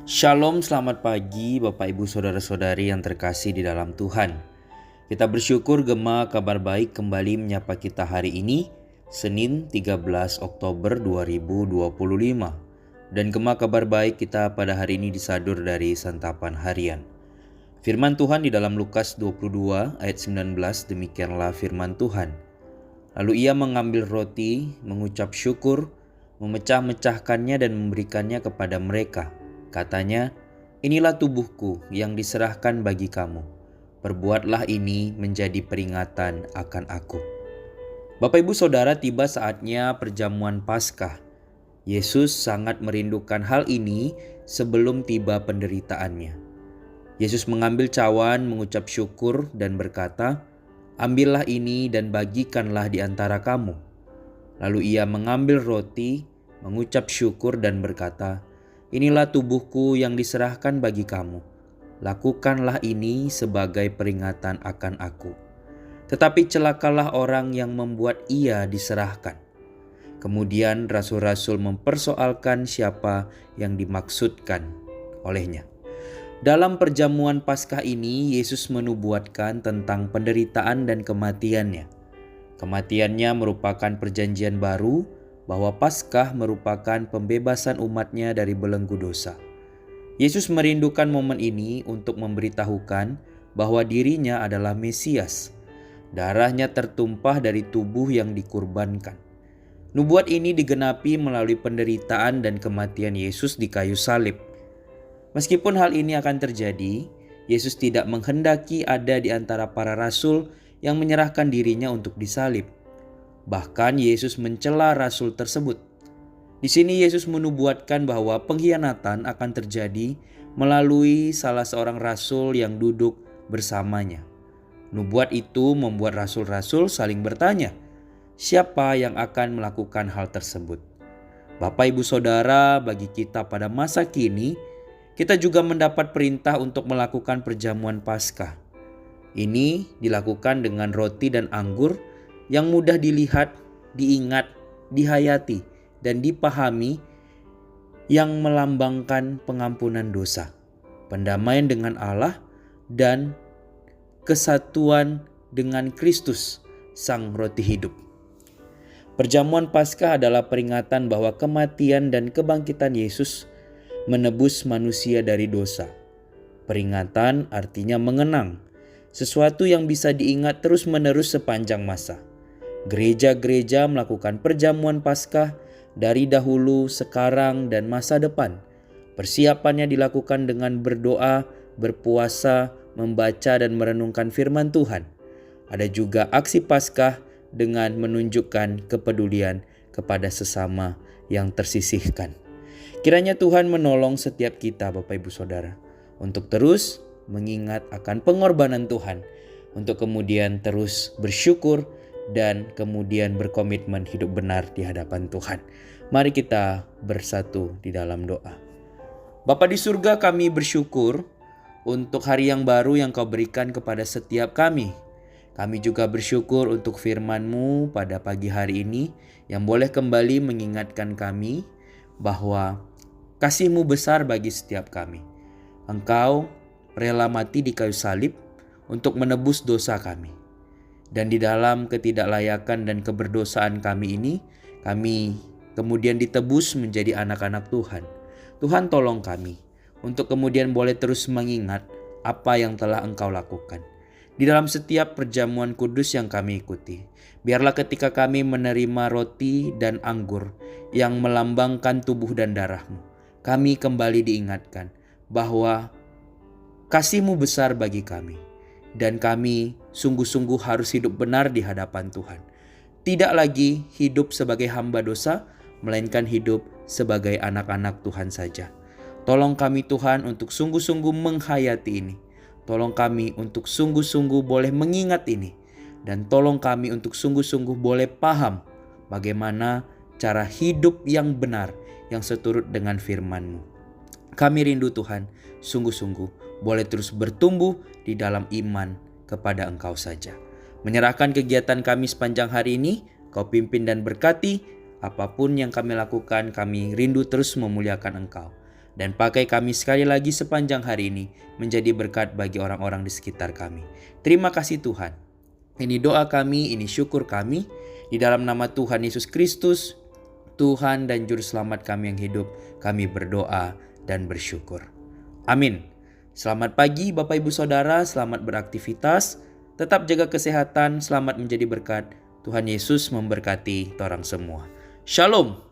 Shalom, selamat pagi Bapak Ibu Saudara-saudari yang terkasih di dalam Tuhan. Kita bersyukur Gema Kabar Baik kembali menyapa kita hari ini, Senin 13 Oktober 2025. Dan Gema Kabar Baik kita pada hari ini disadur dari santapan harian. Firman Tuhan di dalam Lukas 22 ayat 19, demikianlah firman Tuhan. Lalu ia mengambil roti, mengucap syukur, memecah-mecahkannya dan memberikannya kepada mereka. Katanya, "Inilah tubuhku yang diserahkan bagi kamu. Perbuatlah ini menjadi peringatan akan aku." Bapak Ibu Saudara, tiba saatnya perjamuan Paskah. Yesus sangat merindukan hal ini sebelum tiba penderitaannya. Yesus mengambil cawan, mengucap syukur dan berkata, "Ambillah ini dan bagikanlah di antara kamu." Lalu ia mengambil roti, mengucap syukur dan berkata, "Inilah tubuhku yang diserahkan bagi kamu. Lakukanlah ini sebagai peringatan akan aku." Tetapi celakalah orang yang membuat ia diserahkan. Kemudian rasul-rasul mempersoalkan siapa yang dimaksudkan olehnya. Dalam perjamuan Paskah ini, Yesus menubuatkan tentang penderitaan dan kematiannya. Kematiannya merupakan perjanjian baru, bahwa Paskah merupakan pembebasan umatnya dari belenggu dosa. Yesus merindukan momen ini untuk memberitahukan bahwa dirinya adalah Mesias. Darahnya tertumpah dari tubuh yang dikurbankan. Nubuat ini digenapi melalui penderitaan dan kematian Yesus di kayu salib. Meskipun hal ini akan terjadi, Yesus tidak menghendaki ada di antara para rasul yang menyerahkan dirinya untuk disalib. Bahkan Yesus mencela rasul tersebut. Di sini Yesus menubuatkan bahwa pengkhianatan akan terjadi melalui salah seorang rasul yang duduk bersamanya. Nubuat itu membuat rasul-rasul saling bertanya, siapa yang akan melakukan hal tersebut? Bapak Ibu Saudara, bagi kita pada masa kini, kita juga mendapat perintah untuk melakukan perjamuan Paskah. Ini dilakukan dengan roti dan anggur yang mudah dilihat, diingat, dihayati, dan dipahami, yang melambangkan pengampunan dosa, pendamaian dengan Allah, dan kesatuan dengan Kristus, Sang Roti Hidup. Perjamuan Paskah adalah peringatan bahwa kematian dan kebangkitan Yesus menebus manusia dari dosa. Peringatan artinya mengenang, sesuatu yang bisa diingat terus-menerus sepanjang masa. Gereja-gereja melakukan perjamuan Paskah dari dahulu, sekarang, dan masa depan. Persiapannya dilakukan dengan berdoa, berpuasa, membaca dan merenungkan firman Tuhan. Ada juga aksi Paskah dengan menunjukkan kepedulian kepada sesama yang tersisihkan. Kiranya Tuhan menolong setiap kita, Bapak Ibu Saudara, untuk terus mengingat akan pengorbanan Tuhan, untuk kemudian terus bersyukur dan kemudian berkomitmen hidup benar di hadapan Tuhan. Mari kita bersatu di dalam doa. Bapa di surga, kami bersyukur untuk hari yang baru yang Kau berikan kepada setiap kami. Kami juga bersyukur untuk firman-Mu pada pagi hari ini yang boleh kembali mengingatkan kami bahwa kasih-Mu besar bagi setiap kami. Engkau rela mati di kayu salib untuk menebus dosa kami. Dan di dalam ketidaklayakan dan keberdosaan kami ini, kami kemudian ditebus menjadi anak-anak Tuhan. Tuhan, tolong kami untuk kemudian boleh terus mengingat apa yang telah Engkau lakukan di dalam setiap perjamuan kudus yang kami ikuti. Biarlah ketika kami menerima roti dan anggur yang melambangkan tubuh dan darah-Mu, kami kembali diingatkan bahwa kasih-Mu besar bagi kami. Dan kami sungguh-sungguh harus hidup benar di hadapan Tuhan. Tidak lagi hidup sebagai hamba dosa, melainkan hidup sebagai anak-anak Tuhan saja. Tolong kami Tuhan untuk sungguh-sungguh menghayati ini. Tolong kami untuk sungguh-sungguh boleh mengingat ini. Dan tolong kami untuk sungguh-sungguh boleh paham bagaimana cara hidup yang benar, yang seturut dengan firman-Mu. Kami rindu Tuhan, sungguh-sungguh boleh terus bertumbuh di dalam iman kepada Engkau saja. Menyerahkan kegiatan kami sepanjang hari ini, Kau pimpin dan berkati. Apapun yang kami lakukan, kami rindu terus memuliakan Engkau. Dan pakai kami sekali lagi sepanjang hari ini menjadi berkat bagi orang-orang di sekitar kami. Terima kasih Tuhan. Ini doa kami, ini syukur kami. Di dalam nama Tuhan Yesus Kristus, Tuhan dan Juru Selamat kami yang hidup, kami berdoa dan bersyukur. Amin. Selamat pagi Bapak Ibu Saudara, selamat beraktivitas. Tetap jaga kesehatan, selamat menjadi berkat. Tuhan Yesus memberkati orang semua. Shalom.